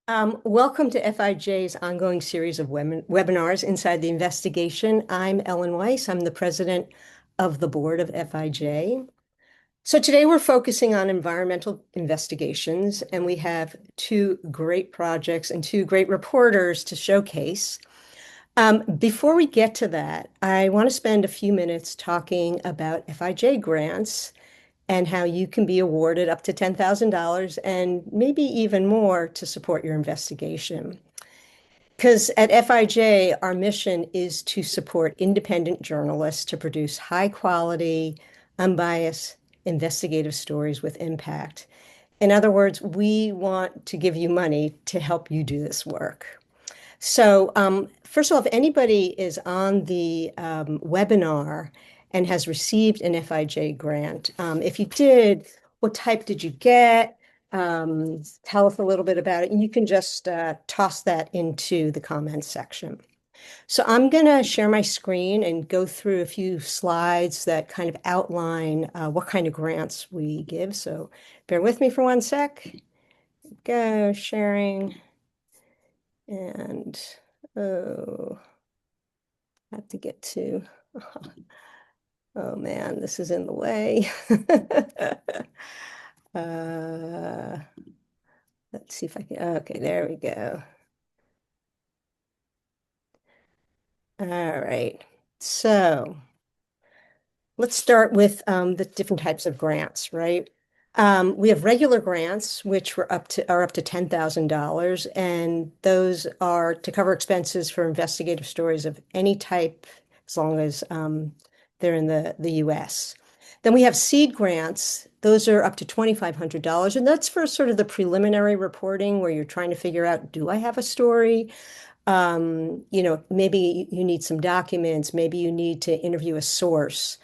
Welcome to FIJ's ongoing series of webinars inside the investigation. I'm Ellen Weiss. I'm the president of the board of FIJ. So today we're focusing on environmental investigations, and we have two great projects and two great reporters to showcase. Before we get to that, I want to spend a few minutes talking about FIJ grants and how you can be awarded up to $10,000 and maybe even more to support your investigation. Because at FIJ, our mission is to support independent journalists to produce high quality, unbiased, investigative stories with impact. In other words, we want to give you money to help you do this work. So, first of all, if anybody is on the webinar and has received an FIJ grant, if you did, what type did you get? Tell us a little bit about it, and you can just toss that into the comments section. So I'm going to share my screen and go through a few slides that kind of outline what kind of grants we give. So bear with me for one sec. Go sharing. And oh, I have to get to, oh man, this is in the way. Uh, let's see if I can, okay, there we go. All right. So let's start with the different types of grants, right? We have regular grants, which are up to $10,000, and those are to cover expenses for investigative stories of any type, as long as they're in the U.S. Then we have seed grants. Those are up to $2,500, and that's for sort of the preliminary reporting where you're trying to figure out, do I have a story? Maybe you need some documents, maybe you need to interview a source.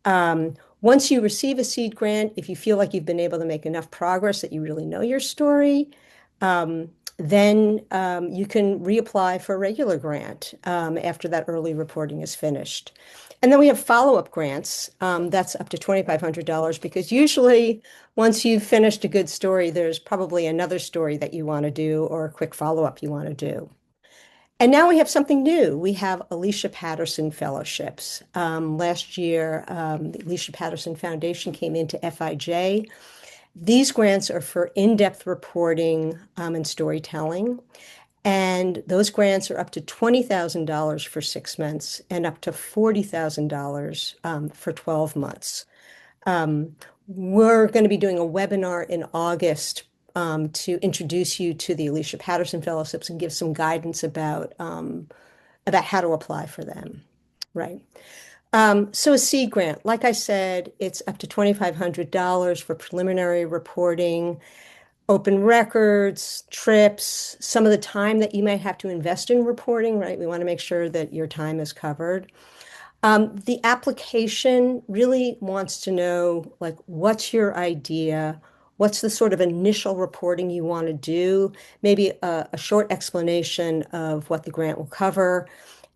Once you receive a seed grant, if you feel like you've been able to make enough progress that you really know your story, then you can reapply for a regular grant after that early reporting is finished. And then we have follow-up grants. That's up to $2,500 because usually once you've finished a good story, there's probably another story that you want to do or a quick follow-up you want to do. And now we have something new. We have Alicia Patterson Fellowships. Last year, the Alicia Patterson Foundation came into FIJ. These grants are for in-depth reporting and storytelling. And those grants are up to $20,000 for 6 months and up to $40,000 for 12 months. We're going to be doing a webinar in August to introduce you to the Alicia Patterson Fellowships and give some guidance about how to apply for them, right? So a seed grant, like I said, it's up to $2,500 for preliminary reporting, open records, trips, some of the time that you might have to invest in reporting, right? We want to make sure that your time is covered. The application really wants to know, like, what's your idea? What's the sort of initial reporting you want to do? Maybe a short explanation of what the grant will cover,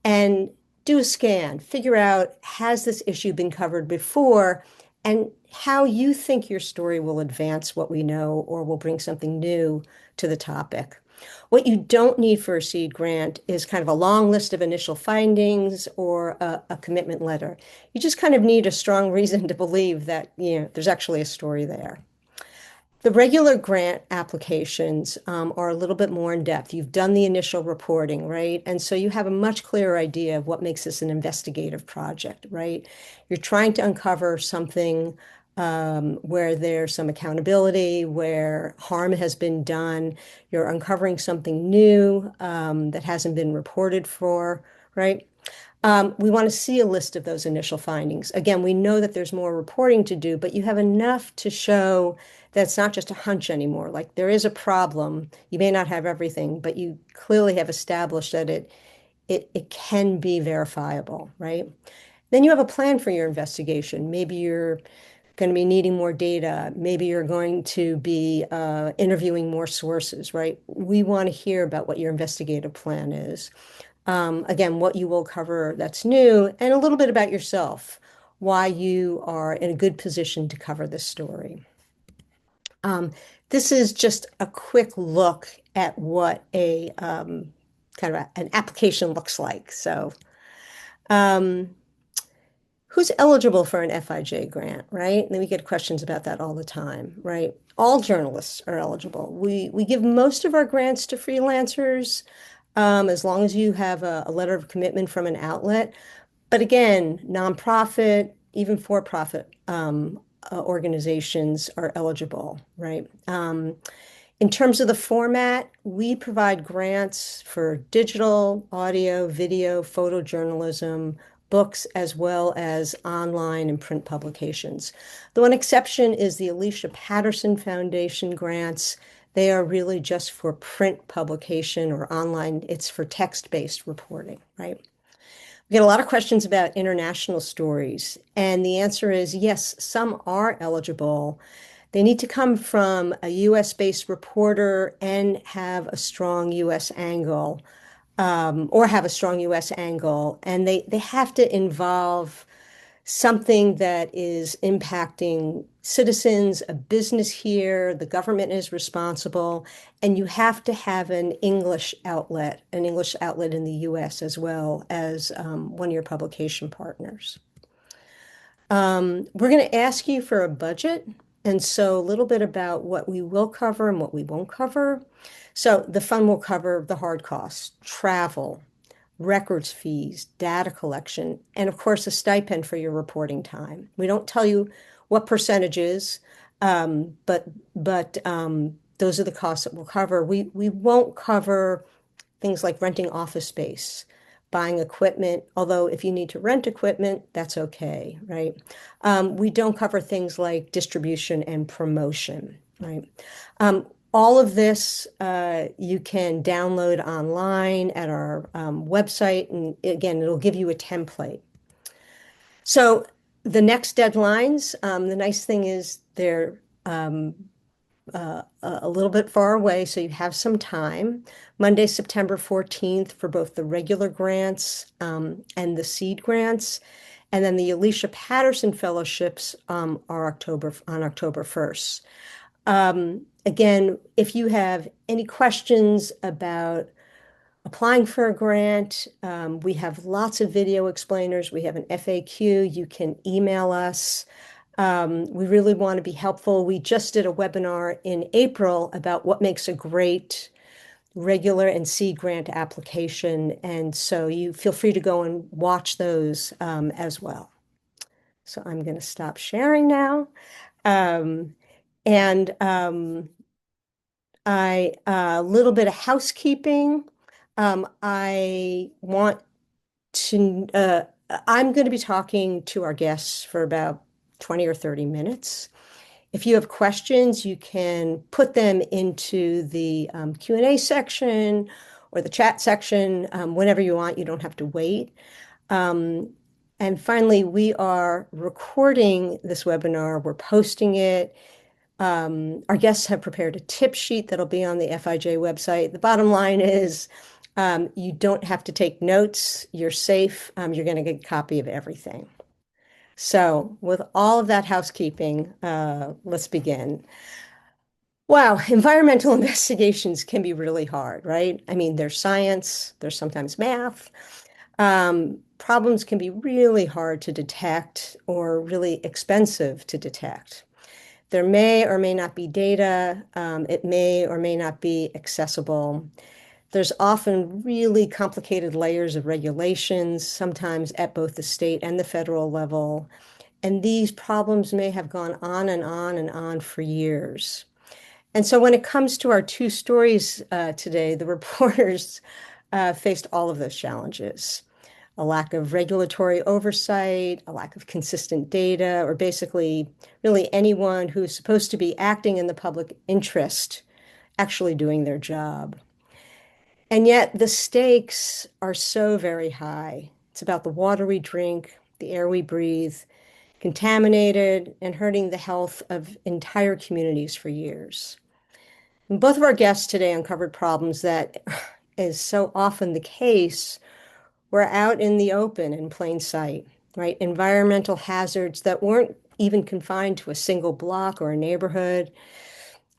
and do a scan. Figure out, has this issue been covered before? And how you think your story will advance what we know or will bring something new to the topic. What you don't need for a seed grant is kind of a long list of initial findings or a commitment letter. You just kind of need a strong reason to believe that, there's actually a story there. The regular grant applications are a little bit more in depth. You've done the initial reporting, right? And so you have a much clearer idea of what makes this an investigative project, right? You're trying to uncover something where there's some accountability, where harm has been done. You're uncovering something new that hasn't been reported for, right? We want to see a list of those initial findings. Again, we know that there's more reporting to do, but you have enough to show that it's not just a hunch anymore. Like, there is a problem. You may not have everything, but you clearly have established that it can be verifiable, right? Then you have a plan for your investigation. Maybe you're going to be needing more data. Maybe you're going to be interviewing more sources, right? We want to hear about what your investigative plan is. Again, what you will cover that's new, and a little bit about yourself, why you are in a good position to cover this story. This is just a quick look at what a kind of an application looks like. So, um, who's eligible for an FIJ grant, right? And then we get questions about that all the time, right? All journalists are eligible. We give most of our grants to freelancers, as long as you have a letter of commitment from an outlet. But again, nonprofit, even for-profit organizations are eligible, right? In terms of the format, we provide grants for digital, audio, video, photojournalism, books, as well as online and print publications. The one exception is the Alicia Patterson Foundation grants. They are really just for print publication or online. It's for text-based reporting, right? We get a lot of questions about international stories, and the answer is yes, some are eligible. They need to come from a US-based reporter and have a strong US angle, or have a strong US angle, and they have to involve something that is impacting citizens, a business here, the government is responsible, and you have to have an English outlet in the US as well as one of your publication partners. We're going to ask you for a budget, and so a little bit about what we will cover and what we won't cover. So the fund will cover the hard costs, travel, records fees, data collection, and of course, a stipend for your reporting time. We don't tell you what percentages, but those are the costs that we'll cover. We won't cover things like renting office space, buying equipment, although if you need to rent equipment, that's okay, right? We don't cover things like distribution and promotion, right? All of this you can download online at our website, and again, it'll give you a template. So the next deadlines, the nice thing is they're a little bit far away, so you have some time. Monday, September 14th for both the regular grants and the seed grants. And then the Alicia Patterson Fellowships are on October 1st. Again, if you have any questions about applying for a grant, we have lots of video explainers. We have an FAQ. You can email us. We really want to be helpful. We just did a webinar in April about what makes a great regular and seed grant application. And so you feel free to go and watch those as well. So I'm going to stop sharing now. And a little bit of housekeeping. I want to, I'm going to be talking to our guests for about 20 or 30 minutes. If you have questions, you can put them into the Q&A section or the chat section whenever you want. You don't have to wait. And finally, we are recording this webinar. We're posting it. Our guests have prepared a tip sheet that'll be on the FIJ website. The bottom line is you don't have to take notes. You're safe. You're going to get a copy of everything. So with all of that housekeeping, let's begin. Wow, environmental investigations can be really hard, right? I mean, there's science, there's sometimes math. Problems can be really hard to detect or really expensive to detect. There may or may not be data. It may or may not be accessible. There's often really complicated layers of regulations, sometimes at both the state and the federal level. And these problems may have gone on and on and on for years. And so when it comes to our two stories today, the reporters faced all of those challenges. A lack of regulatory oversight, a lack of consistent data, or basically really anyone who's supposed to be acting in the public interest actually doing their job. And yet the stakes are so very high. It's about the water we drink, the air we breathe, contaminated and hurting the health of entire communities for years. And both of our guests today uncovered problems that is so often the case were out in the open in plain sight, right? Environmental hazards that weren't even confined to a single block or a neighborhood.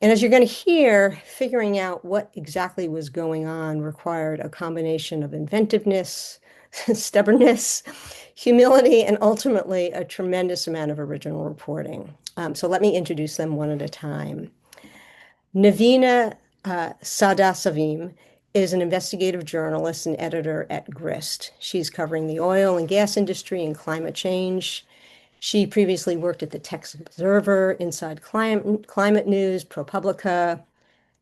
And as you're going to hear, figuring out what exactly was going on required a combination of inventiveness, stubbornness, humility, and ultimately a tremendous amount of original reporting. So let me introduce them one at a time. Navina Sadasavim is an investigative journalist and editor at Grist. She's covering the oil and gas industry and climate change. She previously worked at the Texas Observer, Inside Climate News, ProPublica.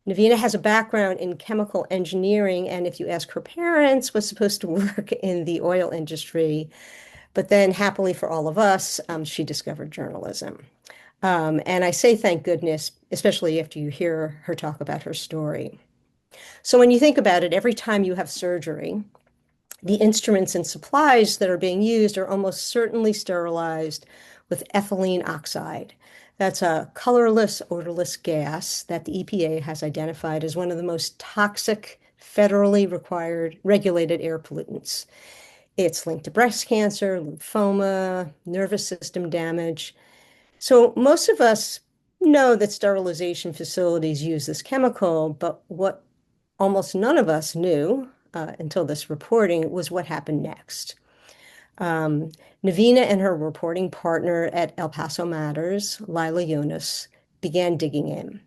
Navina has a background in chemical engineering, and if you ask her parents, was supposed to work in the oil industry. But then, happily for all of us, she discovered journalism. And I say thank goodness, especially after you hear her talk about her story. So when you think about it, every time you have surgery, the instruments and supplies that are being used are almost certainly sterilized with ethylene oxide. That's a colorless, odorless gas that the EPA has identified as one of the most toxic, federally required, regulated air pollutants. It's linked to breast cancer, lymphoma, nervous system damage. So most of us know that sterilization facilities use this chemical, but what almost none of us knew until this reporting was what happened next. Navina and her reporting partner at El Paso Matters, Lila Yunus, began digging in.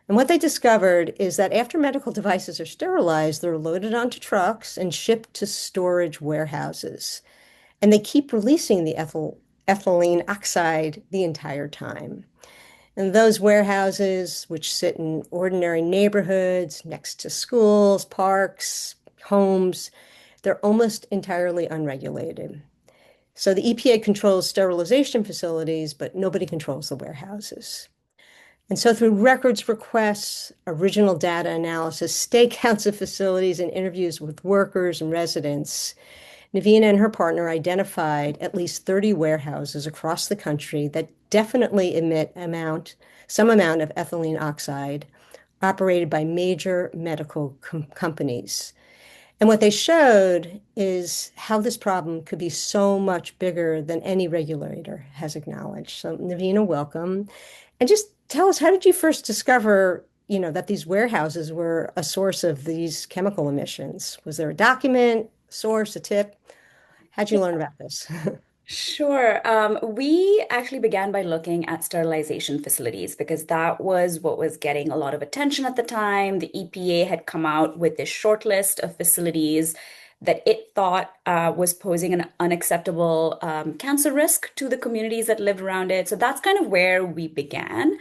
And what they discovered is that after medical devices are sterilized, they're loaded onto trucks and shipped to storage warehouses. And they keep releasing the ethylene oxide the entire time. And those warehouses, which sit in ordinary neighborhoods next to schools, parks, homes, they're almost entirely unregulated. So the EPA controls sterilization facilities, but nobody controls the warehouses. And so through records requests, original data analysis, stakeouts of facilities, and interviews with workers and residents, Navina and her partner identified at least 30 warehouses across the country that definitely emit some amount of ethylene oxide operated by major medical companies. And what they showed is how this problem could be so much bigger than any regulator has acknowledged. So Navina, welcome. And just tell us, how did you first discover, that these warehouses were a source of these chemical emissions? Was there a document, source, a tip? How'd you learn about this? Sure. We actually began by looking at sterilization facilities because that was what was getting a lot of attention at the time. The EPA had come out with this short list of facilities that it thought was posing an unacceptable cancer risk to the communities that lived around it. So that's kind of where we began.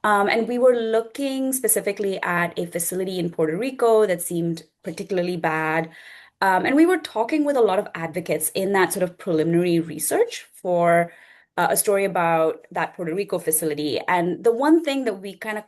And we were looking specifically at a facility in Puerto Rico that seemed particularly bad. And we were talking with a lot of advocates in that sort of preliminary research for a story about that Puerto Rico facility. And the one thing that we kind of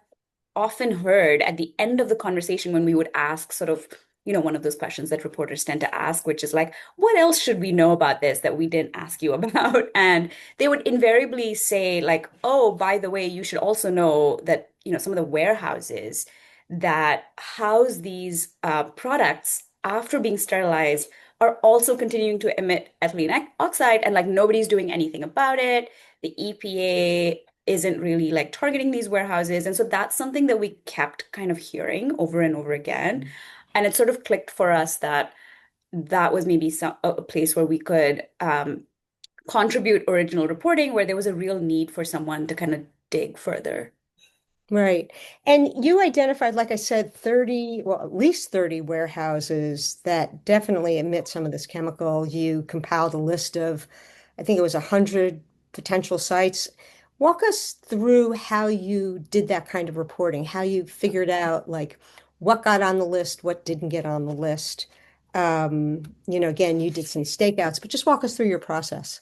often heard at the end of the conversation when we would ask sort of, one of those questions that reporters tend to ask, which is like, what else should we know about this that we didn't ask you about? And they would invariably say, like, oh, by the way, you should also know that, some of the warehouses that house these products after being sterilized are also continuing to emit ethylene oxide, and like nobody's doing anything about it. The EPA isn't really like targeting these warehouses. And so that's something that we kept kind of hearing over and over again. And it sort of clicked for us that that was maybe a place where we could contribute original reporting, where there was a real need for someone to kind of dig further. Right. And you identified, like I said, 30, well, at least 30 warehouses that definitely emit some of this chemical. You compiled a list of, I think it was 100 potential sites. Walk us through how you did that kind of reporting, how you figured out like what got on the list, what didn't get on the list. Again, you did some stakeouts, but just walk us through your process.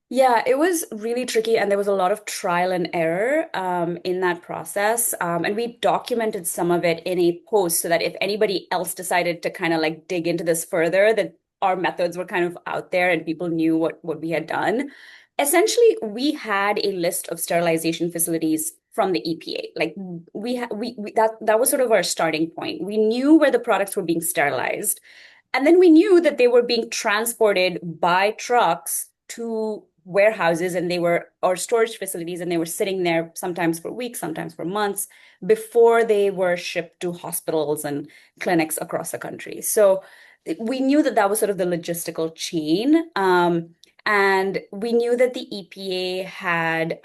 Yeah, it was really tricky, and there was a lot of trial and error in that process. And we documented some of it in a post so that if anybody else decided to kind of like dig into this further, that our methods were kind of out there and people knew what we had done. Essentially, we had a list of sterilization facilities from the EPA. Like we that was sort of our starting point. We knew where the products were being sterilized, and then we knew that they were being transported by trucks to warehouses and they were, or storage facilities, and they were sitting there sometimes for weeks, sometimes for months before they were shipped to hospitals and clinics across the country. So we knew that that was sort of the logistical chain. And we knew that the EPA had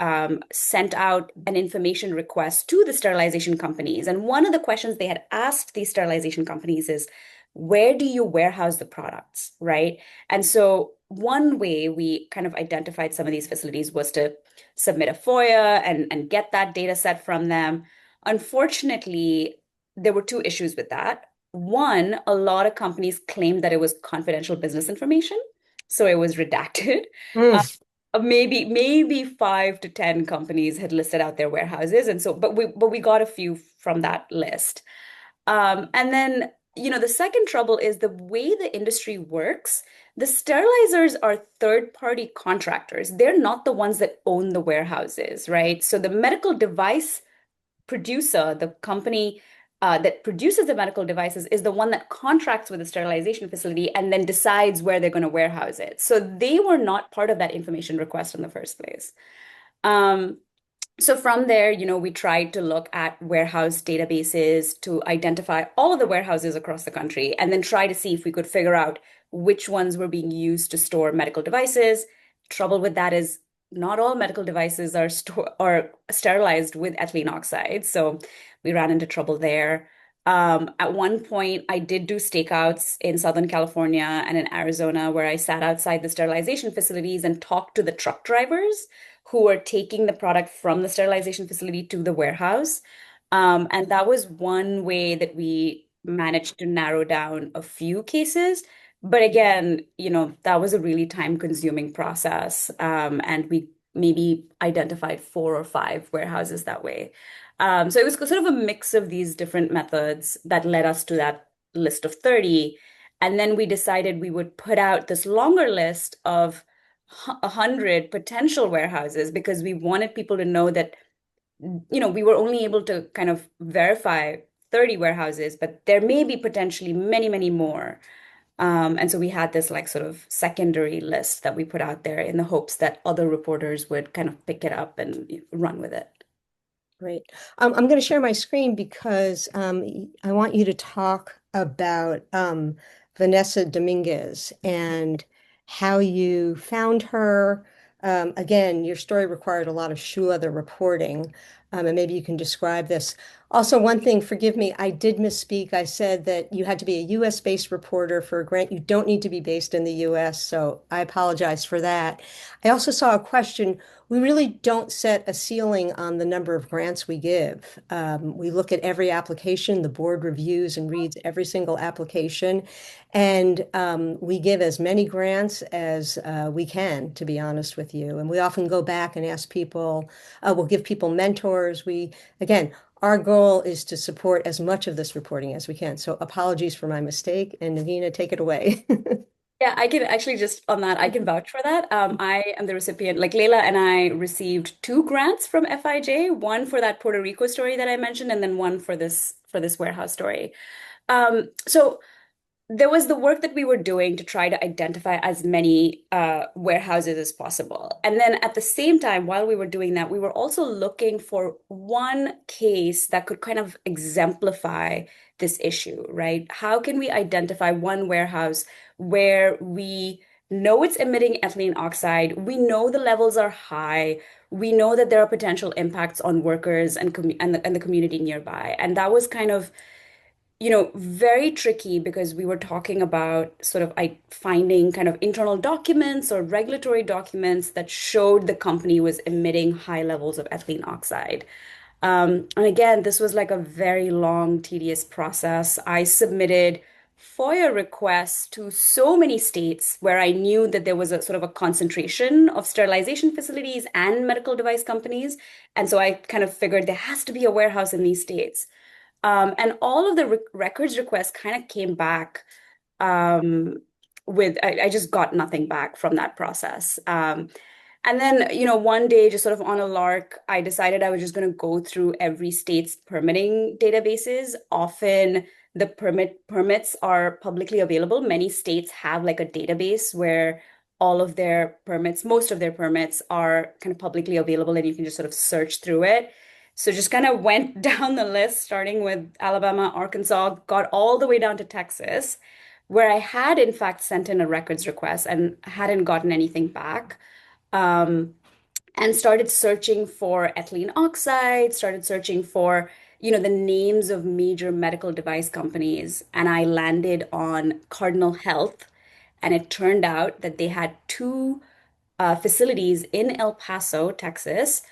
sent out an information request to the sterilization companies. And one of the questions they had asked these sterilization companies is, where do you warehouse the products, right? And so one way we kind of identified some of these facilities was to submit a FOIA and get that data set from them. Unfortunately, there were two issues with that. One, a lot of companies claimed that it was confidential business information, so it was redacted. Uh, Mm. maybe 5 to 10 companies had listed out their warehouses, and so but we got a few from that list. And then, the second trouble is the way the industry works. The sterilizers are third-party contractors. They're not the ones that own the warehouses, right? So the medical device producer, the company that produces the medical devices, is the one that contracts with the sterilization facility and then decides where they're going to warehouse it. So they were not part of that information request in the first place. Um, so from there, we tried to look at warehouse databases to identify all of the warehouses across the country and then try to see if we could figure out which ones were being used to store medical devices. Trouble with that is not all medical devices are sterilized with ethylene oxide. So we ran into trouble there. At one point, I did do stakeouts in Southern California and in Arizona where I sat outside the sterilization facilities and talked to the truck drivers who were taking the product from the sterilization facility to the warehouse. And that was one way that we managed to narrow down a few cases. But again, that was a really time-consuming process. And we maybe identified 4 or 5 warehouses that way. So it was sort of a mix of these different methods that led us to that list of 30. And then we decided we would put out this longer list of 100 potential warehouses because we wanted people to know that, we were only able to kind of verify 30 warehouses, but there may be potentially many, many more. And so we had this like sort of secondary list that we put out there in the hopes that other reporters would kind of pick it up and run with it. Great. I'm going to share my screen because I want you to talk about Vanessa Dominguez and how you found her. Again, your story required a lot of shoe leather reporting, and maybe you can describe this. Also, one thing, forgive me, I did misspeak. I said that you had to be a US-based reporter for a grant. You don't need to be based in the US, so I apologize for that. I also saw a question. We really don't set a ceiling on the number of grants we give. We look at every application, the board reviews and reads every single application, and we give as many grants as we can, to be honest with you. And we often go back and ask people, we'll give people mentors. Again, our goal is to support as much of this reporting as we can. So apologies for my mistake, and Navina, take it away. Yeah, I can actually just on that, I can vouch for that. I am the recipient, like Leila and I received 2 grants from FIJ, one for that Puerto Rico story that I mentioned, and then one for this warehouse story. So there was the work that we were doing to try to identify as many warehouses as possible. And then at the same time, while we were doing that, we were also looking for one case that could kind of exemplify this issue, right? How can we identify one warehouse where we know it's emitting ethylene oxide, we know the levels are high, we know that there are potential impacts on workers and the community nearby. And that was kind of very tricky because we were talking about sort of finding kind of internal documents or regulatory documents that showed the company was emitting high levels of ethylene oxide. And again, this was like a very long, tedious process. I submitted FOIA requests to so many states where I knew that there was a sort of a concentration of sterilization facilities and medical device companies. And so I kind of figured there has to be a warehouse in these states. And all of the records requests kind of came back um, I just got nothing back from that process. And then, one day, just sort of on a lark, I decided I was just going to go through every state's permitting databases. Often the permits are publicly available. Many states have like a database where all of their permits, most of their permits are kind of publicly available and you can just sort of search through it. So just kind of went down the list, starting with Alabama, Arkansas, got all the way down to Texas, where I had in fact sent in a records request and hadn't gotten anything back. Um, and started searching for ethylene oxide, started searching for, the names of major medical device companies. And I landed on Cardinal Health. And it turned out that they had two facilities in El Paso, Texas,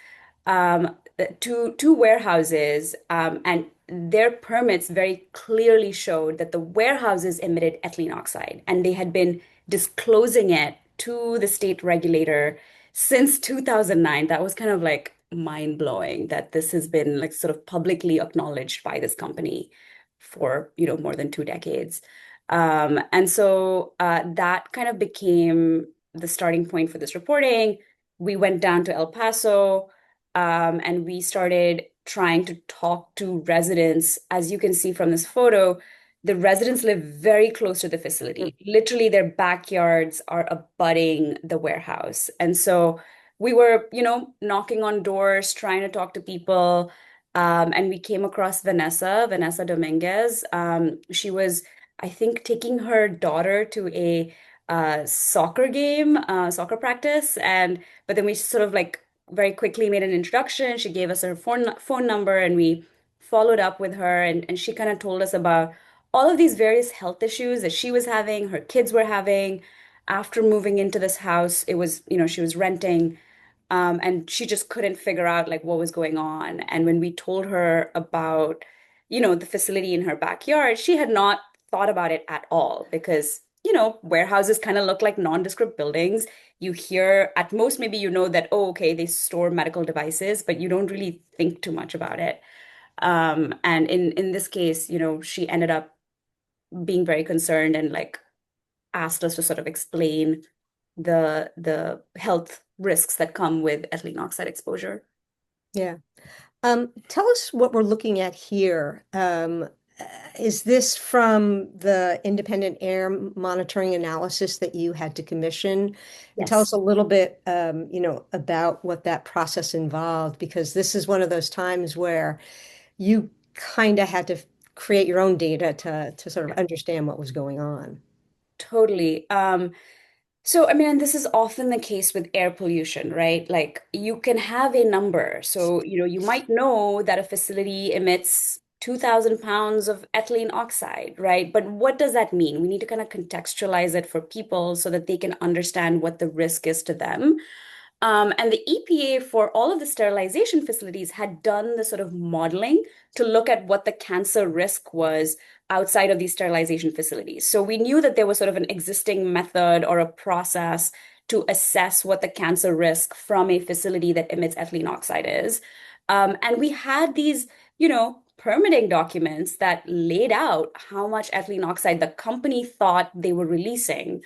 two warehouses, and their permits very clearly showed that the warehouses emitted ethylene oxide, and they had been disclosing it to the state regulator since 2009. That was kind of like mind blowing that this has been like sort of publicly acknowledged by this company for, more than 2 decades. And so that kind of became the starting point for this reporting. We went down to El Paso, and we started trying to talk to residents. As you can see from this photo, the residents live very close to the facility. Literally, their backyards are abutting the warehouse. And so we were, knocking on doors, trying to talk to people. And we came across Vanessa Dominguez. She was, I think, taking her daughter to a soccer game, soccer practice. But then we sort of like very quickly made an introduction. She gave us her phone number and we followed up with her and she kind of told us about all of these various health issues that she was having, her kids were having after moving into this house. It was, she was renting, and she just couldn't figure out like what was going on. And when we told her about, the facility in her backyard, she had not thought about it at all because, warehouses kind of look like nondescript buildings. You hear at most, maybe that, oh, okay, they store medical devices, but you don't really think too much about it. And in this case, she ended up being very concerned and like asked us to sort of explain the health risks that come with ethylene oxide exposure. Yeah. Tell us what we're looking at here. Is this from the independent air monitoring analysis that you had to commission? And tell us Yes. a little bit, about what that process involved, because this is one of those times where you kind of had to create your own data to sort of understand what was going on. Totally. So, I mean, and this is often the case with air pollution, right? Like you can have a number. So, you might know that a facility emits 2,000 pounds of ethylene oxide, right? But what does that mean? We need to kind of contextualize it for people so that they can understand what the risk is to them. And the EPA for all of the sterilization facilities had done the sort of modeling to look at what the cancer risk was outside of these sterilization facilities. So we knew that there was sort of an existing method or a process to assess what the cancer risk from a facility that emits ethylene oxide is. And we had these, permitting documents that laid out how much ethylene oxide the company thought they were releasing.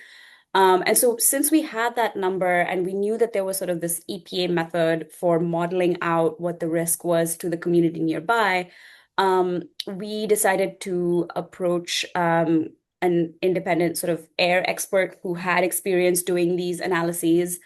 And so since we had that number and we knew that there was sort of this EPA method for modeling out what the risk was to the community nearby, we decided to approach an independent sort of air expert who had experience doing these analyses,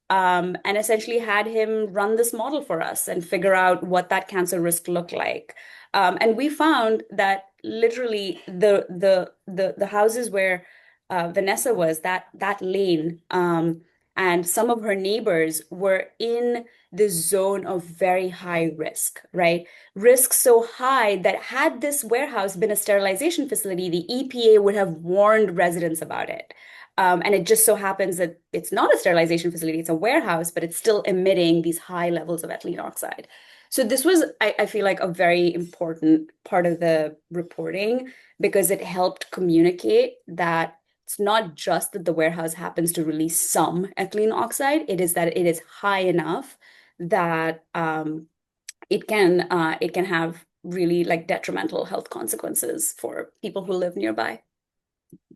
and essentially had him run this model for us and figure out what that cancer risk looked like. And we found that literally the houses where Vanessa was, that lane, and some of her neighbors were in the zone of very high risk, right? Risk so high that had this warehouse been a sterilization facility, the EPA would have warned residents about it. And it just so happens that it's not a sterilization facility, it's a warehouse, but it's still emitting these high levels of ethylene oxide. So this was, I feel like, a very important part of the reporting because it helped communicate that it's not just that the warehouse happens to release some ethylene oxide, it is that it is high enough that it can have really like detrimental health consequences for people who live nearby.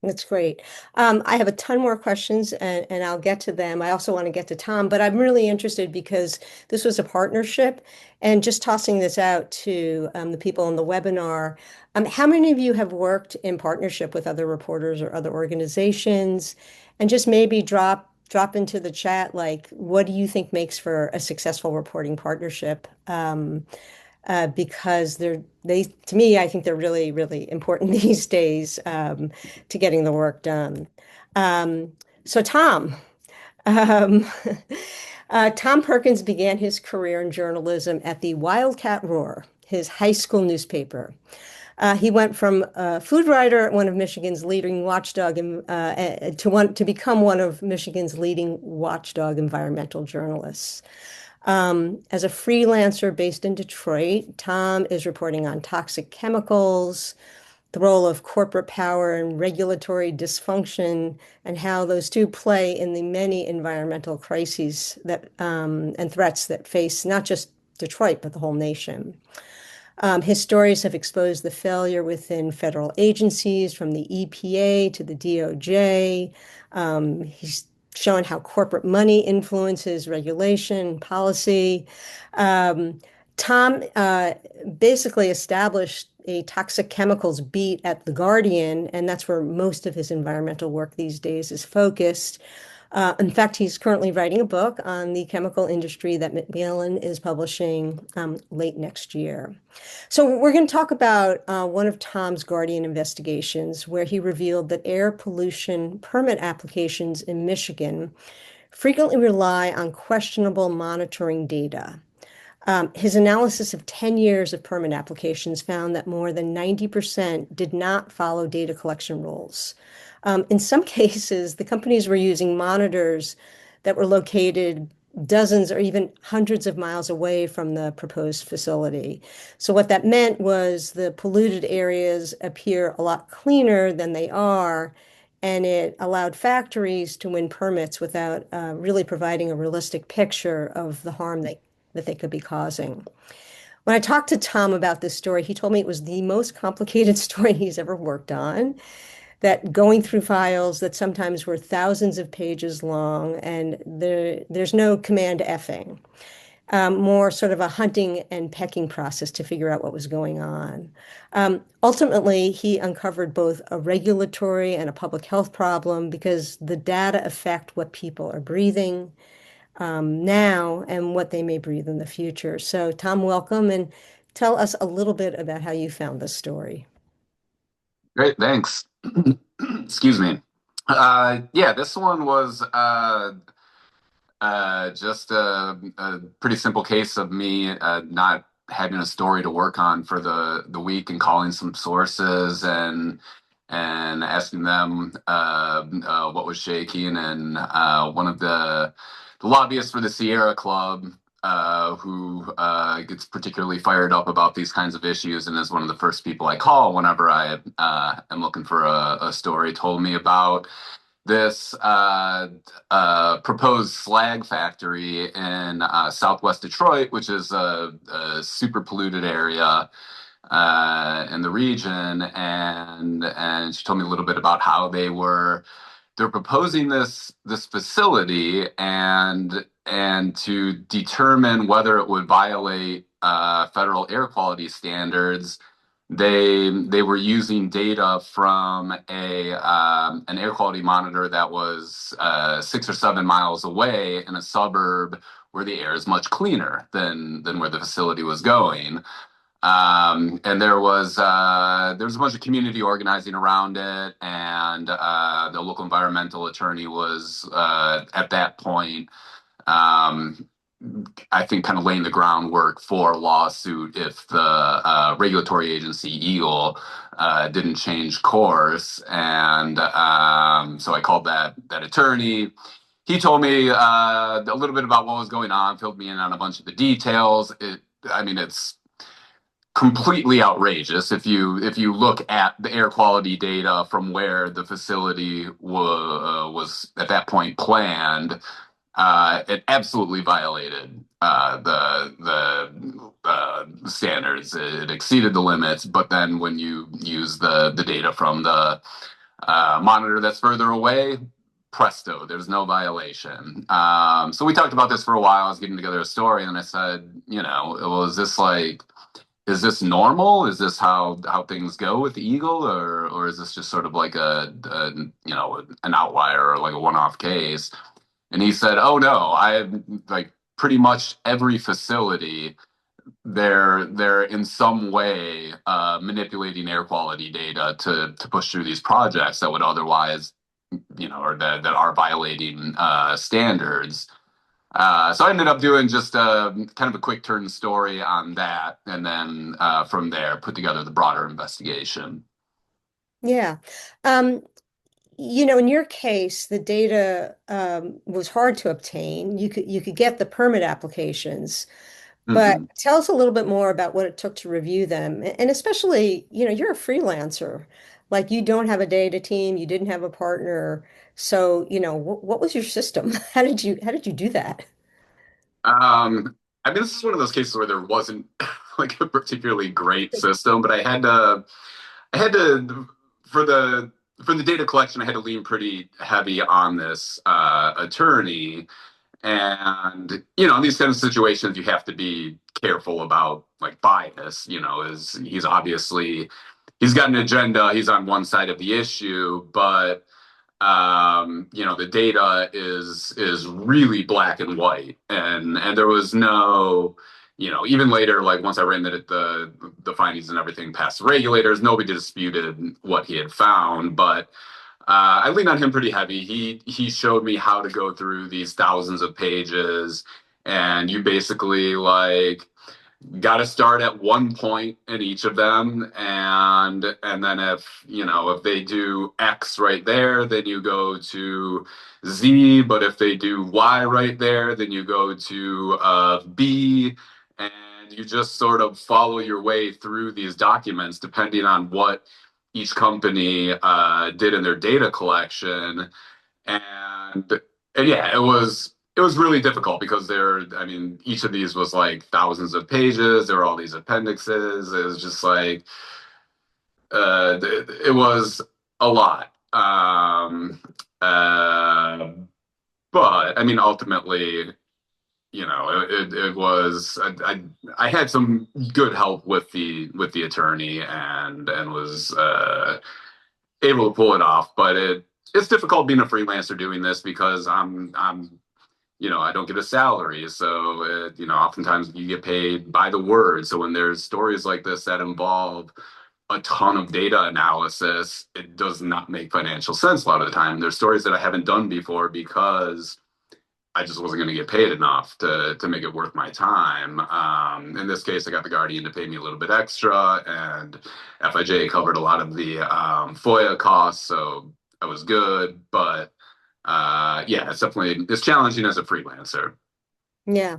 That's great. I have a ton more questions and I'll get to them. I also want to get to Tom, but I'm really interested because this was a partnership and just tossing this out to the people on the webinar. How many of you have worked in partnership with other reporters or other organizations? And just maybe drop drop into the chat, like, what do you think makes for a successful reporting partnership? Because to me, I think they're really, really important these days to getting the work done. Um, so, Tom, um, Tom Perkins began his career in journalism at the Wildcat Roar, his high school newspaper. He went from a food writer at one of Michigan's leading watchdog to become one of Michigan's leading watchdog environmental journalists. As a freelancer based in Detroit, Tom is reporting on toxic chemicals, the role of corporate power and regulatory dysfunction, and how those two play in the many environmental crises and threats that face not just Detroit, but the whole nation. His stories have exposed the failure within federal agencies, from the EPA to the DOJ. He's shown how corporate money influences regulation, policy. Um, Tom basically established a toxic chemicals beat at The Guardian, and that's where most of his environmental work these days is focused. In fact, he's currently writing a book on the chemical industry that Macmillan is publishing late next year. So we're going to talk about one of Tom's Guardian investigations, where he revealed that air pollution permit applications in Michigan frequently rely on questionable monitoring data. His analysis of 10 years of permit applications found that more than 90% did not follow data collection rules. In some cases, the companies were using monitors that were located dozens or even hundreds of miles away from the proposed facility. So what that meant was the polluted areas appear a lot cleaner than they are, and it allowed factories to win permits without really providing a realistic picture of the harm that they could be causing. When I talked to Tom about this story, he told me it was the most complicated story he's ever worked on, that going through files that sometimes were thousands of pages long, and there's no command effing, more sort of a hunting and pecking process to figure out what was going on. Ultimately, he uncovered both a regulatory and a public health problem because the data affect what people are breathing now and what they may breathe in the future. So, Tom, welcome, and tell us a little bit about how you found this story. Great, thanks. Excuse me. Yeah, this one was just a pretty simple case of me not having a story to work on for the week and calling some sources and asking them what was shaking. And one of the lobbyists for the Sierra Club, who gets particularly fired up about these kinds of issues and is one of the first people I call whenever I am looking for a story, told me about this proposed slag factory in Southwest Detroit, which is a super polluted area in the region, and she told me a little bit about how they're proposing this facility, and to determine whether it would violate federal air quality standards. They were using data from a an air quality monitor that was 6 or 7 miles away in a suburb where the air is much cleaner than where the facility was going. And there was a bunch of community organizing around it, and the local environmental attorney was at that point, um, I think, kind of laying the groundwork for a lawsuit if the regulatory agency Eagle didn't change course. And so I called that attorney. He told me a little bit about what was going on, filled me in on a bunch of the details. I mean, it's completely outrageous if you look at the air quality data from where the facility was at that point planned. It absolutely violated the standards. It exceeded the limits. But then when you use the data from the monitor that's further away, presto, there's no violation. So we talked about this for a while. I was getting together a story, and I said, well, is this normal? Is this how things go with the Eagle, or is this just sort of like an outlier or like a one-off case? And he said, "Oh no, I like pretty much every facility they're in some way manipulating air quality data to push through these projects that would otherwise, or that are violating standards." So I ended up doing just kind of a quick turn story on that, and then from there put together the broader investigation. Yeah. Um, in your case, the data was hard to obtain. You could get the permit applications, but Hmm. tell us a little bit more about what it took to review them. And especially, you're a freelancer. Like you don't have a data team, you didn't have a partner. So, what was your system? How did you do that? I mean, this is one of those cases where there wasn't like a particularly great system, but I had to for the for the data collection, I had to lean pretty heavy on this attorney. And, in these kind of situations, you have to be careful about like bias, is he's got an agenda, he's on one side of the issue, but the data is really black and white. And there was no, even later, like once I ran the findings and everything past the regulators, nobody disputed what he had found. But I leaned on him pretty heavy. He showed me how to go through these thousands of pages, and you basically like got to start at one point in each of them, and then if they do X right there, then you go to Z. But if they do Y right there, then you go to B, and you just sort of follow your way through these documents depending on what each company did in their data collection. And yeah, it was really difficult because I mean, each of these was like thousands of pages. There were all these appendixes. It was just like it was a lot. Uh, but I mean, ultimately, it was I had some good help with the attorney, and was able to pull it off. But it's difficult being a freelancer doing this because I don't get a salary. So, oftentimes you get paid by the word. So when there's stories like this that involve a ton of data analysis, it does not make financial sense a lot of the time. There's stories that I haven't done before because I just wasn't going to get paid enough to make it worth my time. In this case, I got the Guardian to pay me a little bit extra, and FIJ covered a lot of the FOIA costs, so that was good. But yeah, it's challenging as a freelancer. Yeah.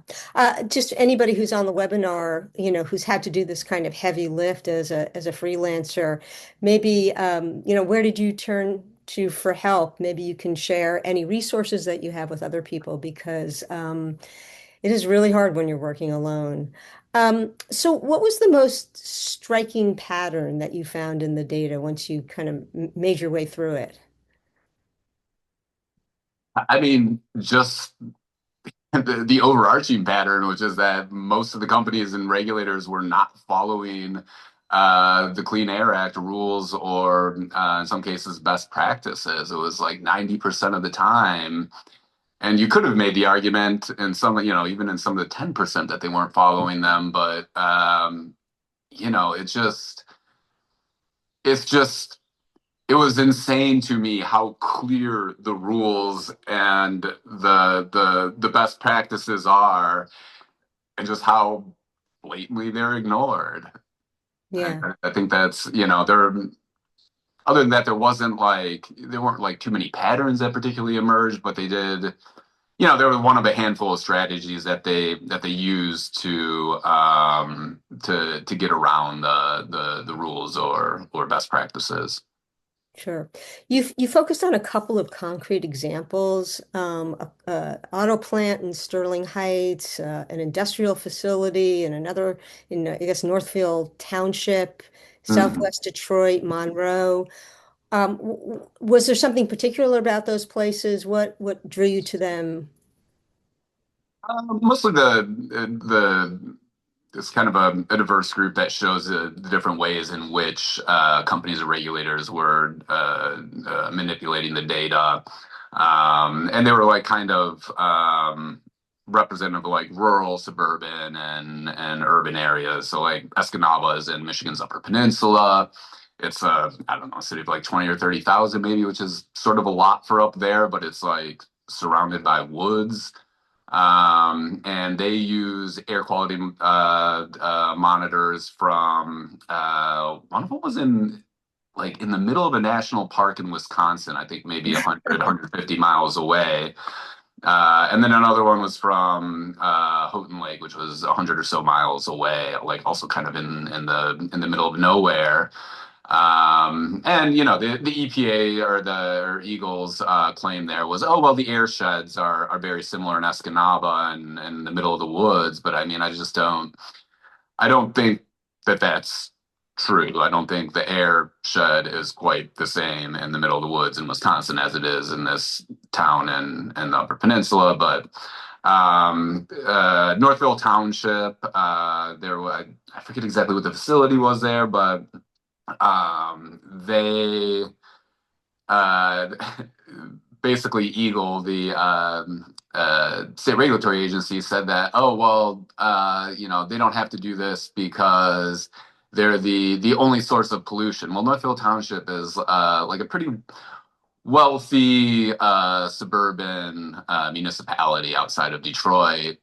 Just anybody who's on the webinar, who's had to do this kind of heavy lift as a freelancer, maybe, where did you turn to for help? Maybe you can share any resources that you have with other people because it is really hard when you're working alone. So what was the most striking pattern that you found in the data once you kind of made your way through it? I mean, just the overarching pattern, which is that most of the companies and regulators were not following the Clean Air Act rules, or in some cases best practices. It was like 90% of the time. And you could have made the argument in some, even in some of the 10% that they weren't following them. But, it's just, it was insane to me how clear the rules and the best practices are, and just how blatantly they're ignored. Yeah. I think that's, there, other than that, there weren't like too many patterns that particularly emerged, but they did, they were one of a handful of strategies that they used to get around the rules or best practices. Sure. You focused on a couple of concrete examples, auto plant in Sterling Heights, an industrial facility, and another in, I guess, Northfield Township, Mhm. Southwest Detroit, Monroe. Was there something particular about those places? What drew you to them? Mostly the it's kind of a diverse group that shows the different ways in which companies and regulators were manipulating the data. And they were like kind of representative of like rural, suburban, and urban areas. So like Escanaba is in Michigan's Upper Peninsula. It's a, I don't know, a city of like 20 or 30,000 maybe, which is sort of a lot for up there, but it's like surrounded by woods. And they use air quality monitors from one of them was in like in the middle of a national park in Wisconsin, I think maybe 100, 150 miles away. And then another one was from Houghton Lake, which was 100 or so miles away, like also kind of in the middle of nowhere. And you know, the EPA or the or Eagles claim there was, oh well, the air sheds are very similar in Escanaba and in the middle of the woods. But I mean, I don't think that that's true. I don't think the air shed is quite the same in the middle of the woods in Wisconsin as it is in this town in the Upper Peninsula. But Northville Township, I forget exactly what the facility was there, but they uh, basically Eagle, the state regulatory agency, said that, oh well, you know, they don't have to do this because they're the only source of pollution. Well, Northfield Township is like a pretty wealthy suburban municipality outside of Detroit.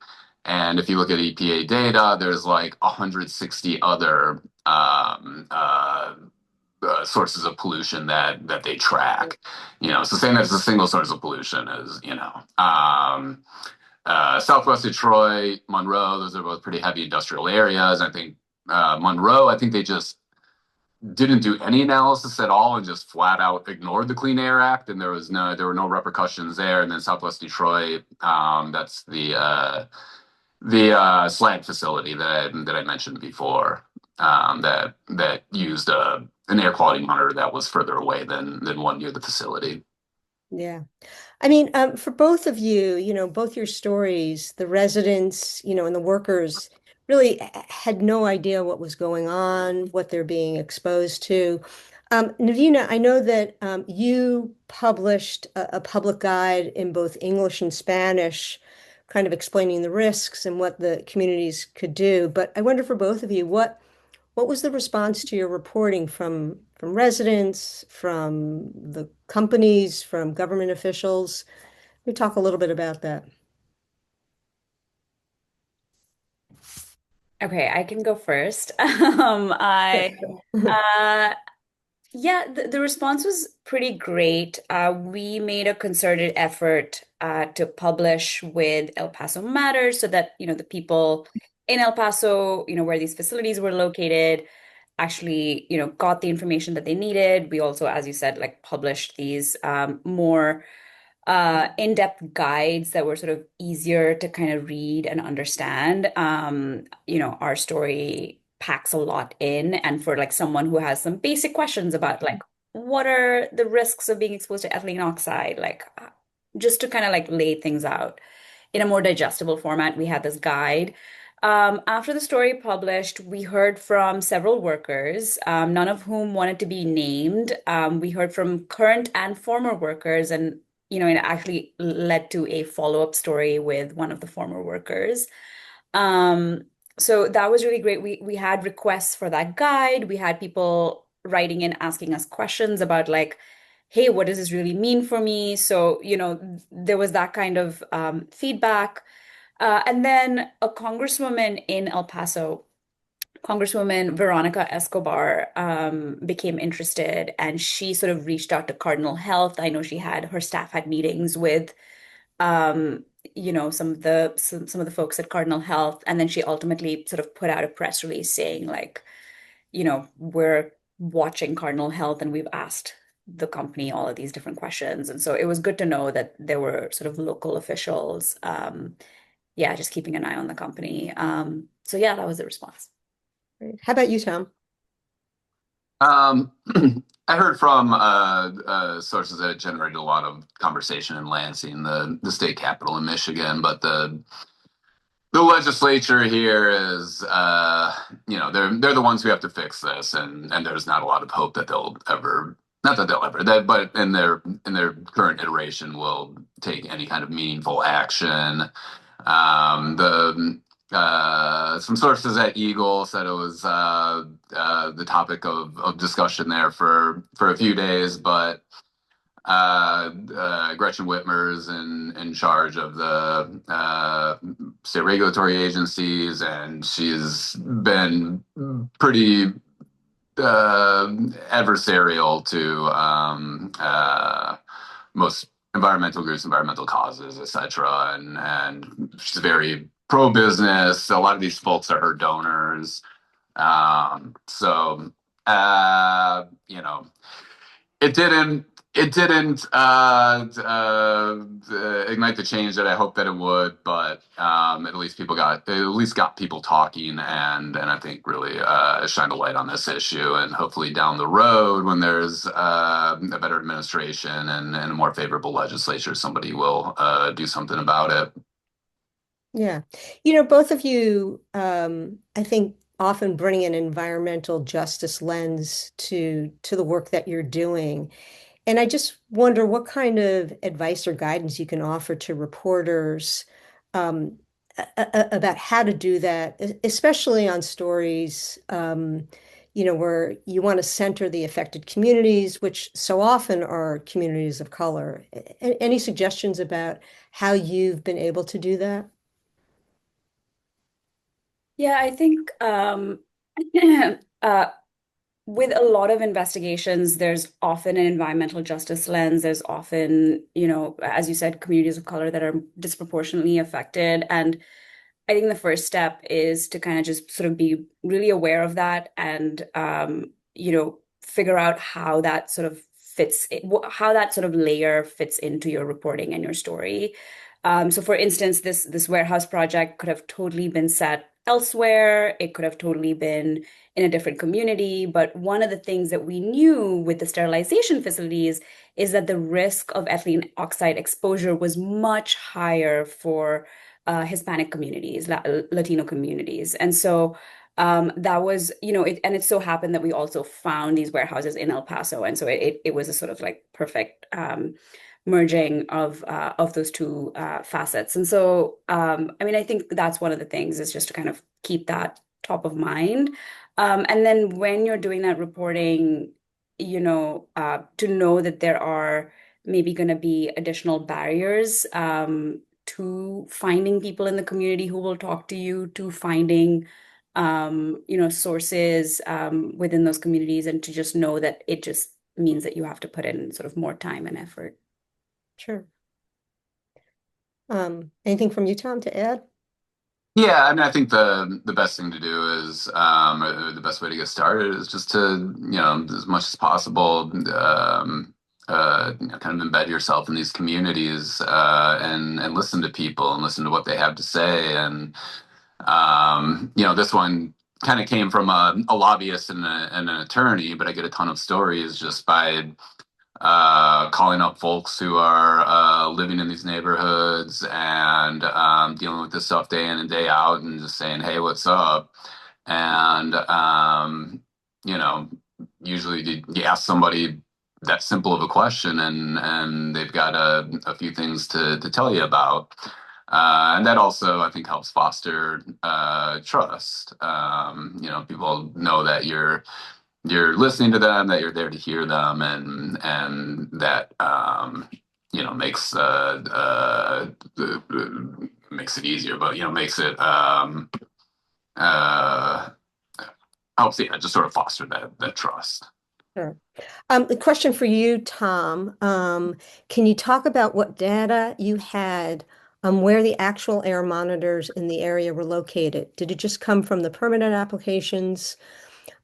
And if you look at EPA data, there's like 160 other sources of pollution that they track. You know, so saying that it's a single source of pollution is, you know, Southwest Detroit, Monroe, those are both pretty heavy industrial areas. I think Monroe, I think they just didn't do any analysis at all and just flat out ignored the Clean Air Act, and there were no repercussions there. And then Southwest Detroit, that's the slag facility that I mentioned before, that used an air quality monitor that was further away than one near the facility. Yeah. I mean, for both of you, you know, both your stories, the residents, you know, and the workers really had no idea what was going on, what they're being exposed to. Navina, I know that you published a public guide in both English and Spanish, kind of explaining the risks and what the communities could do. But I wonder for both of you, what was the response to your reporting from residents, from the companies, from government officials? Let me talk a little bit about that. Okay, I can go first. uh, yeah, the response was pretty great. We made a concerted effort to publish with El Paso Matters so that, you know, the people in El Paso, you know, where these facilities were located, actually, you know, got the information that they needed. We also, as you said, like published these more in-depth guides that were sort of easier to kind of read and understand. You know, our story packs a lot in, and for like someone who has some basic questions about like what are the risks of being exposed to ethylene oxide, like just to kind of like lay things out in a more digestible format, we had this guide. After the story published, we heard from several workers, none of whom wanted to be named. We heard from current and former workers, and you know, it actually led to a follow-up story with one of the former workers. Um, so that was really great. We had requests for that guide. We had people writing in asking us questions about like, hey, what does this really mean for me? So, you know, there was that kind of feedback. And then a congresswoman in El Paso, Congresswoman Veronica Escobar, became interested, and she sort of reached out to Cardinal Health. I know her staff had meetings with, um, you know, some of the folks at Cardinal Health, and then she ultimately sort of put out a press release saying like, you know, we're watching Cardinal Health and we've asked the company all of these different questions. And so it was good to know that there were sort of local officials, yeah, just keeping an eye on the company. So yeah, that was the response. Right. How about you, Tom? Um, I heard from sources that generated a lot of conversation in Lansing, the state capital in Michigan, but the legislature here is, you know, they're the ones who have to fix this, and there's not a lot of hope that they'll ever not that they'll ever that, but in their current iteration will take any kind of meaningful action. The Some sources at Eagle said it was the topic of discussion there for a few days, but Gretchen Whitmer's in charge of the state regulatory agencies, and she's been pretty adversarial to most environmental groups, environmental causes, etc. And she's very pro-business. A lot of these folks are her donors. So you know, it didn't it didn't ignite the change that I hoped that it would, but at least got people talking, and I think really shined a light on this issue. And hopefully down the road, when there's a better administration and a more favorable legislature, somebody will do something about it. Yeah. Both of you, I think often bring an environmental justice lens to the work that you're doing. And I just wonder what kind of advice or guidance you can offer to reporters um, about how to do that, especially on stories, where you want to center the affected communities, which so often are communities of color. Any suggestions about how you've been able to do that? Yeah, I think uh, with a lot of investigations, there's often an environmental justice lens. There's often, as you said, communities of color that are disproportionately affected. And I think the first step is to kind of just sort of be really aware of that and, figure out how that sort of how that sort of layer fits into your reporting and your story. So for instance, this warehouse project could have totally been set elsewhere. It could have totally been in a different community. But one of the things that we knew with the sterilization facilities is that the risk of ethylene oxide exposure was much higher for Hispanic communities, Latino communities. And so that was, and it so happened that we also found these warehouses in El Paso. And so it was a sort of like perfect merging of those two facets. And so, I mean, I think that's one of the things is just to kind of keep that top of mind. And then when you're doing that reporting, to know that there are maybe going to be additional barriers to finding people in the community who will talk to you, to finding sources within those communities, and to just know that it just means that you have to put in sort of more time and effort. Sure. Anything from you, Tom, to add? Yeah, I mean, I think the best thing to do is, or the best way to get started is just to, as much as possible, kind of embed yourself in these communities, and listen to people and listen to what they have to say. And this one kind of came from a lobbyist and an attorney, but I get a ton of stories just by calling up folks who are living in these neighborhoods and dealing with this stuff day in and day out, and just saying, "Hey, what's up?" And you know, usually you ask somebody that simple of a question, and they've got a few things to tell you about. And that also, I think, helps foster trust. People know that you're listening to them, that you're there to hear them, and that makes it easier, but makes it uh, helps, yeah, just sort of foster that trust. Sure. The question for you, Tom, can you talk about what data you had on where the actual air monitors in the area were located? Did it just come from the permanent applications?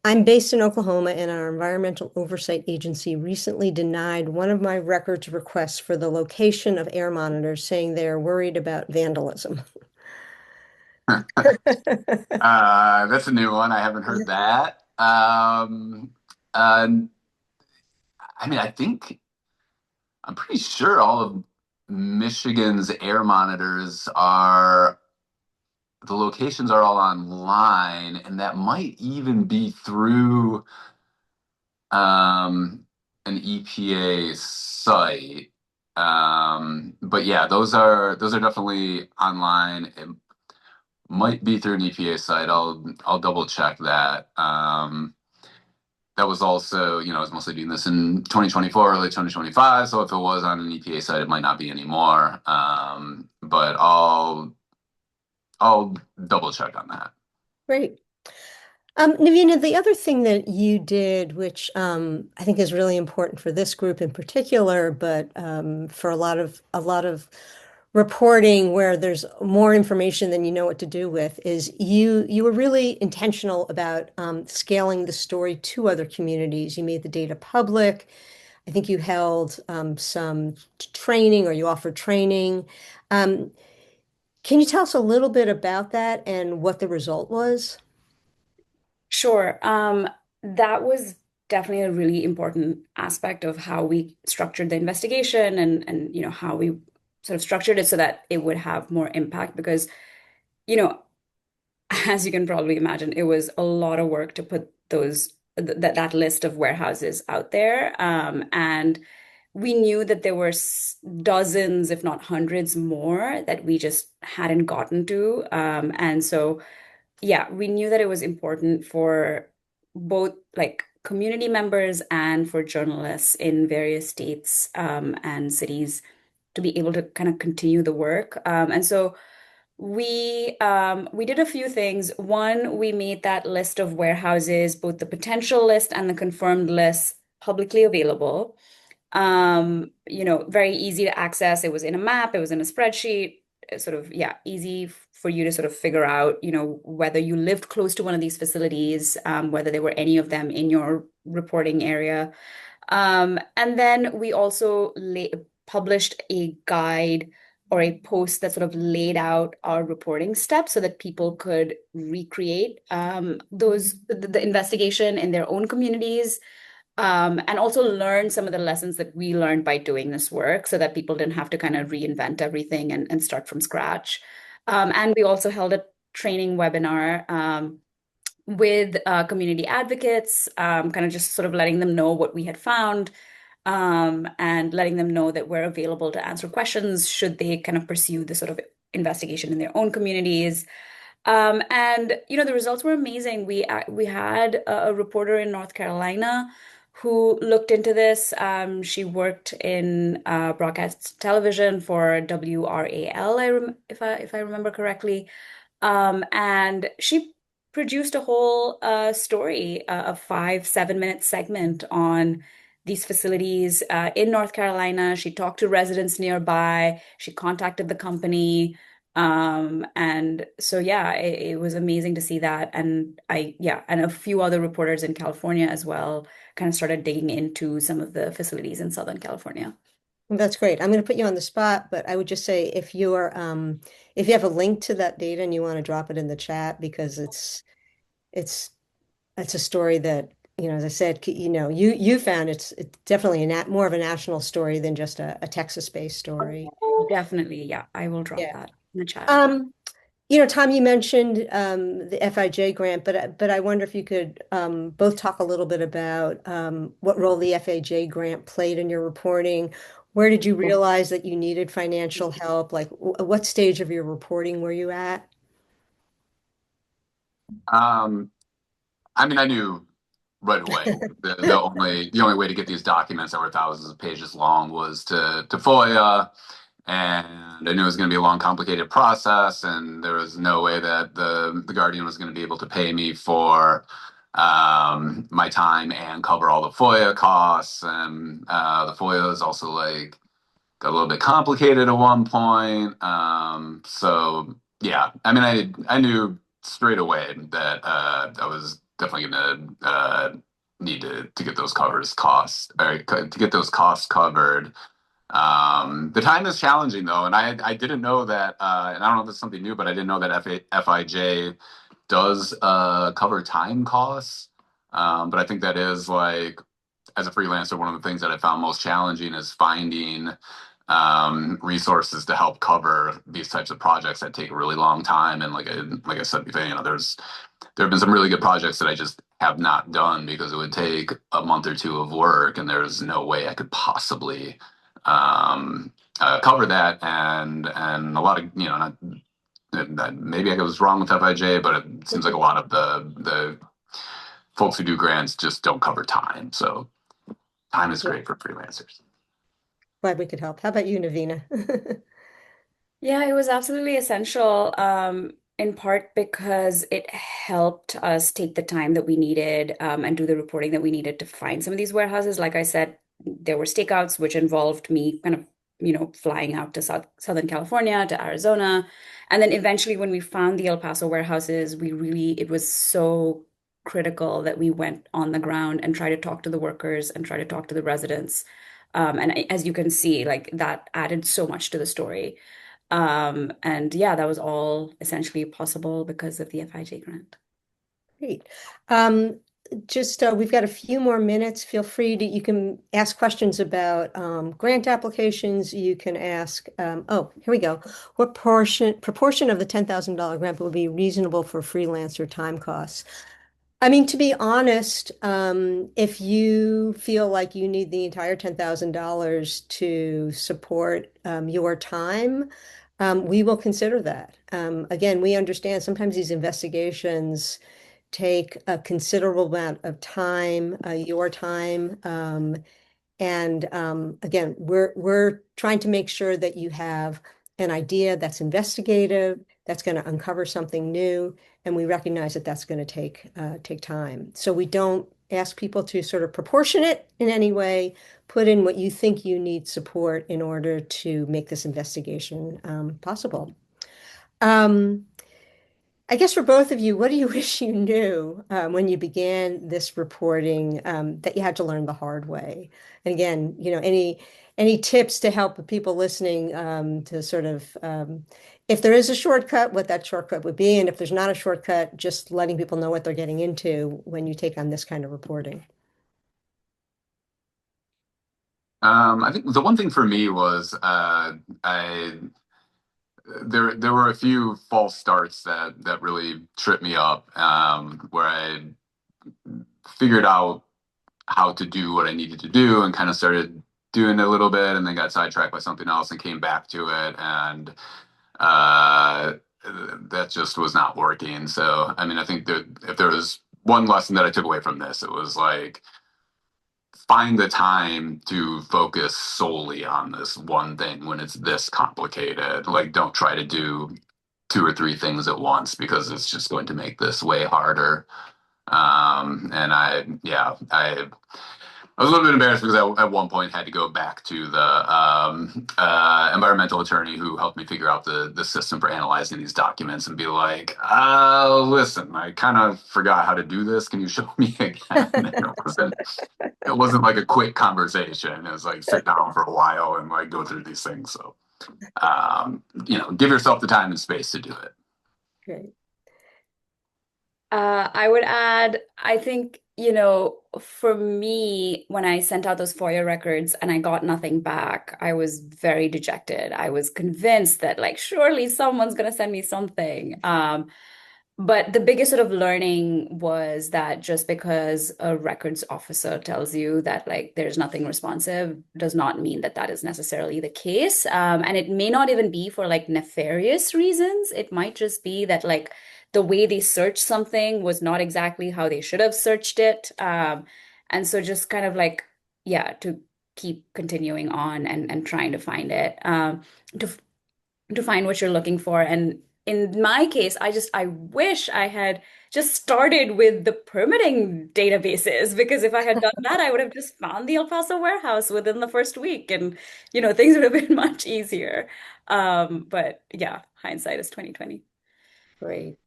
I'm based in Oklahoma, and our environmental oversight agency recently denied one of my records requests for the location of air monitors, saying they're worried about vandalism. That's a new one. I haven't heard that. Uh, I mean, I'm pretty sure all of Michigan's air monitors are the locations are all online, and that might even be through. Um, an EPA site. But yeah, those are definitely online. It might be through an EPA site. I'll double check that. That was also, I was mostly doing this in 2024, early 2025. So if it was on an EPA site, it might not be anymore. But I'll double check on that. Great. Navina, the other thing that you did, which I think is really important for this group in particular, but for a lot of reporting where there's more information than you know what to do with, is you were really intentional about scaling the story to other communities. You made the data public. I think you held some training or you offered training. Um, can you tell us a little bit about that and what the result was? Sure. That was definitely a really important aspect of how we structured the investigation and how we sort of structured it so that it would have more impact because, you know, as you can probably imagine, it was a lot of work to put that list of warehouses out there. And we knew that there were dozens, if not hundreds more that we just hadn't gotten to. And so yeah, we knew that it was important for both like community members and for journalists in various states and cities to be able to kind of continue the work. And so we did a few things. One, we made that list of warehouses, both the potential list and the confirmed list, publicly available. Very easy to access. It was in a map, it was in a spreadsheet, sort of, yeah, easy for you to sort of figure out, whether you lived close to one of these facilities, whether there were any of them in your reporting area. And then we also published a guide or a post that sort of laid out our reporting steps so that people could recreate the investigation in their own communities, and also learn some of the lessons that we learned by doing this work so that people didn't have to kind of reinvent everything and start from scratch. And we also held a training webinar with community advocates, kind of just sort of letting them know what we had found, and letting them know that we're available to answer questions should they kind of pursue the sort of investigation in their own communities. And the results were amazing. We had a reporter in North Carolina who looked into this. She worked in broadcast television for WRAL, if I remember correctly. And she produced a whole story, a 5-7 minute segment on these facilities in North Carolina. She talked to residents nearby. She contacted the company. And so, yeah, it was amazing to see that. And a few other reporters in California as well kind of started digging into some of the facilities in Southern California. That's great. I'm going to put you on the spot, but I would just say if you have a link to that data and you want to drop it in the chat because it's a story that, as I said, you found it's definitely more of a national story than just a Texas-based story. Definitely, yeah, I will drop Yeah. that in the chat. Tom, you mentioned the FIJ grant, but I wonder if you could both talk a little bit about what role the FIJ grant played in your reporting. Where did you realize that you needed financial help? Like, what stage of your reporting were you at? Um, I mean, I knew right away the only way to get these documents that were thousands of pages long was to FOIA, and I knew it was going to be a long, complicated process, and there was no way that the Guardian was going to be able to pay me for my time and cover all the FOIA costs, and the FOIA is also like got a little bit complicated at one point. So yeah, I mean, I knew straight away that I was definitely going to need to get those costs, or to get those costs covered. The time is challenging though, and I didn't know that, and I don't know if it's something new, but I didn't know that FIJ does cover time costs. But I think that is like, as a freelancer, one of the things that I found most challenging is finding resources to help cover these types of projects that take a really long time. And like I said before, there have been some really good projects that I just have not done because it would take a month or two of work, and there's no way I could possibly um, cover that. And a lot of, not, maybe I was wrong with FIJ, but it seems like a lot of the folks who do grants just don't cover time. So time is Yeah, great for freelancers. glad we could help. How about you, Navina? Yeah, it was absolutely essential, in part because it helped us take the time that we needed, and do the reporting that we needed to find some of these warehouses. Like I said, there were stakeouts, which involved me kind of, flying out to Southern California, to Arizona. And then eventually, when we found the El Paso warehouses, it was so critical that we went on the ground and try to talk to the workers and try to talk to the residents. As you can see, like that added so much to the story. And yeah, that was all essentially possible because of the FIJ grant. Great. Just we've got a few more minutes. Feel free to, you can ask questions about grant applications. You can ask, oh, here we go. What proportion of the $10,000 grant would be reasonable for freelancer time costs? I mean, to be honest, if you feel like you need the entire $10,000 to support your time, we will consider that. Again, we understand sometimes these investigations take a considerable amount of time, your time. And again, we're trying to make sure that you have an idea that's investigative, that's going to uncover something new, and we recognize that that's going to take time. So we don't ask people to sort of proportion it in any way. Put in what you think you need support in order to make this investigation possible. Um, I guess for both of you, what do you wish you knew when you began this reporting that you had to learn the hard way? And again, any tips to help the people listening to sort of if there is a shortcut, what that shortcut would be, and if there's not a shortcut, just letting people know what they're getting into when you take on this kind of reporting. I think the one thing for me was I there were a few false starts that really tripped me up, where I figured out how to do what I needed to do and kind of started doing it a little bit, and then got sidetracked by something else and came back to it, and uh, that just was not working. So I mean, I think that if there was one lesson that I took away from this, it was like find the time to focus solely on this one thing when it's this complicated. Like, don't try to do two or three things at once because it's just going to make this way harder. And I was a little bit embarrassed because I at one point had to go back to the environmental attorney who helped me figure out the system for analyzing these documents and be like, listen, I kind of forgot how to do this. Can you show me again? And it wasn't like a quick conversation. It was like sit down for a while and like go through these things. So, give yourself the time and space to do it. Great. I would add, I think, for me, when I sent out those FOIA records and I got nothing back, I was very dejected. I was convinced that, like, surely someone's going to send me something. But the biggest sort of learning was that just because a records officer tells you that, like, there's nothing responsive does not mean that that is necessarily the case. And it may not even be for like nefarious reasons. It might just be that, like, the way they searched something was not exactly how they should have searched it. And so just kind of like, yeah, to keep continuing on and trying to find it, to to find what you're looking for. And in my case, I wish I had just started with the permitting databases, because if I had done that, I would have just found the El Paso warehouse within the first week, and things would have been much easier. But yeah, hindsight is 2020. Great.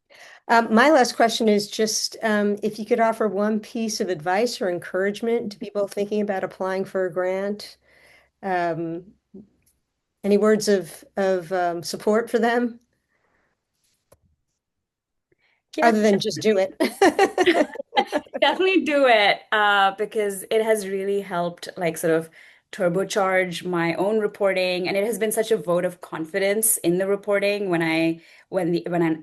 My last question is just if you could offer one piece of advice or encouragement to people thinking about applying for a grant. Um, any words of support for them Yeah, other than just do it? definitely do it, because it has really helped, like, sort of turbocharge my own reporting. And it has been such a vote of confidence in the reporting. When an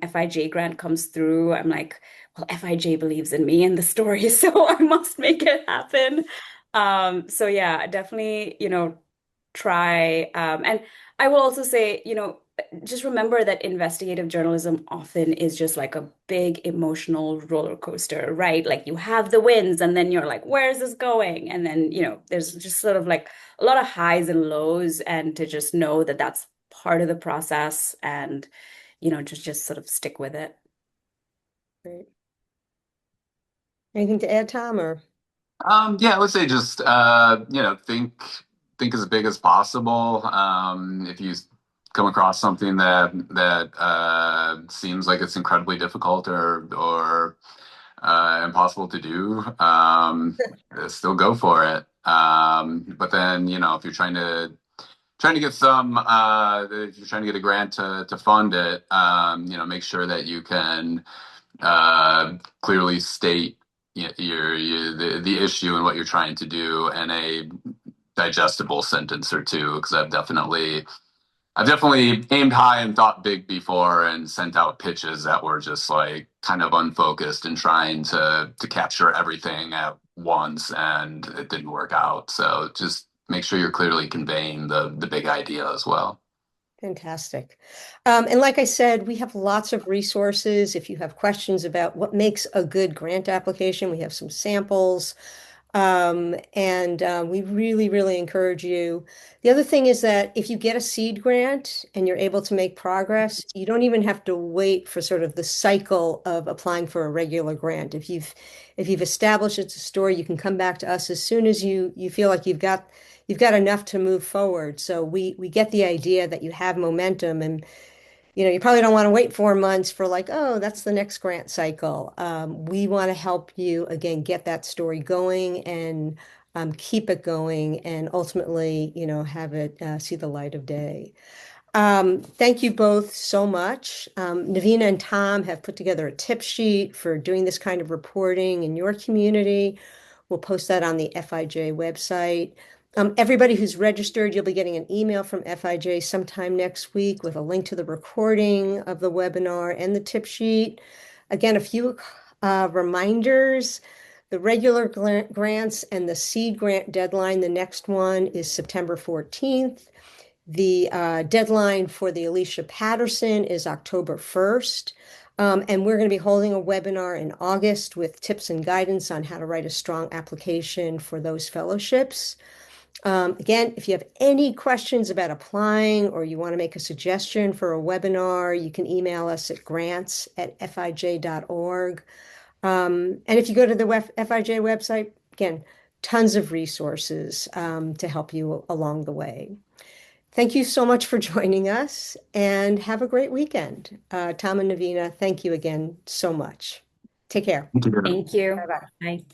FIJ grant comes through, I'm like, well, FIJ believes in me and the story, so I must make it happen. So yeah, definitely, try. And I will also say, just remember that investigative journalism often is just like a big emotional roller coaster, right? Like you have the wins and then you're like, where is this going? And then, there's just sort of like a lot of highs and lows, and to just know that that's part of the process, and, just sort of stick with it. Great. Anything to add, Tom, or? Yeah, I would say just think as big as possible. If you come across something that seems like it's incredibly difficult or impossible to do, still go for it. But then, if you're trying to get if you're trying to get a grant to fund it, make sure that you can clearly state the issue and what you're trying to do in a digestible sentence or two, because I've definitely aimed high and thought big before and sent out pitches that were just like kind of unfocused and trying to capture everything at once, and it didn't work out. So just make sure you're clearly conveying the big idea as well. Fantastic. And like I said, we have lots of resources. If you have questions about what makes a good grant application, we have some samples. And we really, really encourage you. The other thing is that if you get a seed grant and you're able to make progress, you don't even have to wait for sort of the cycle of applying for a regular grant. If you've established it's a story, you can come back to us as soon as you feel like you've got enough to move forward. So we get the idea that you have momentum, and you probably don't want to wait 4 months for like, oh, that's the next grant cycle. We want to help you again get that story going and keep it going, and ultimately, have it see the light of day. Thank you both so much. Navina and Tom have put together a tip sheet for doing this kind of reporting in your community. We'll post that on the FIJ website. Everybody who's registered, you'll be getting an email from FIJ sometime next week with a link to the recording of the webinar and the tip sheet. Again, a few reminders. The regular grants and the seed grant deadline, the next one is September 14th. The deadline for the Alicia Patterson is October 1st. And we're going to be holding a webinar in August with tips and guidance on how to write a strong application for those fellowships. Again, if you have any questions about applying or you want to make a suggestion for a webinar, you can email us at grants@fij.org. And if you go to the FIJ website, again, tons of resources to help you along the way. Thank you so much for joining us, and have a great weekend. Tom and Navina, thank you again so much. Take care. Thank you. Thank you. Bye-bye. Bye.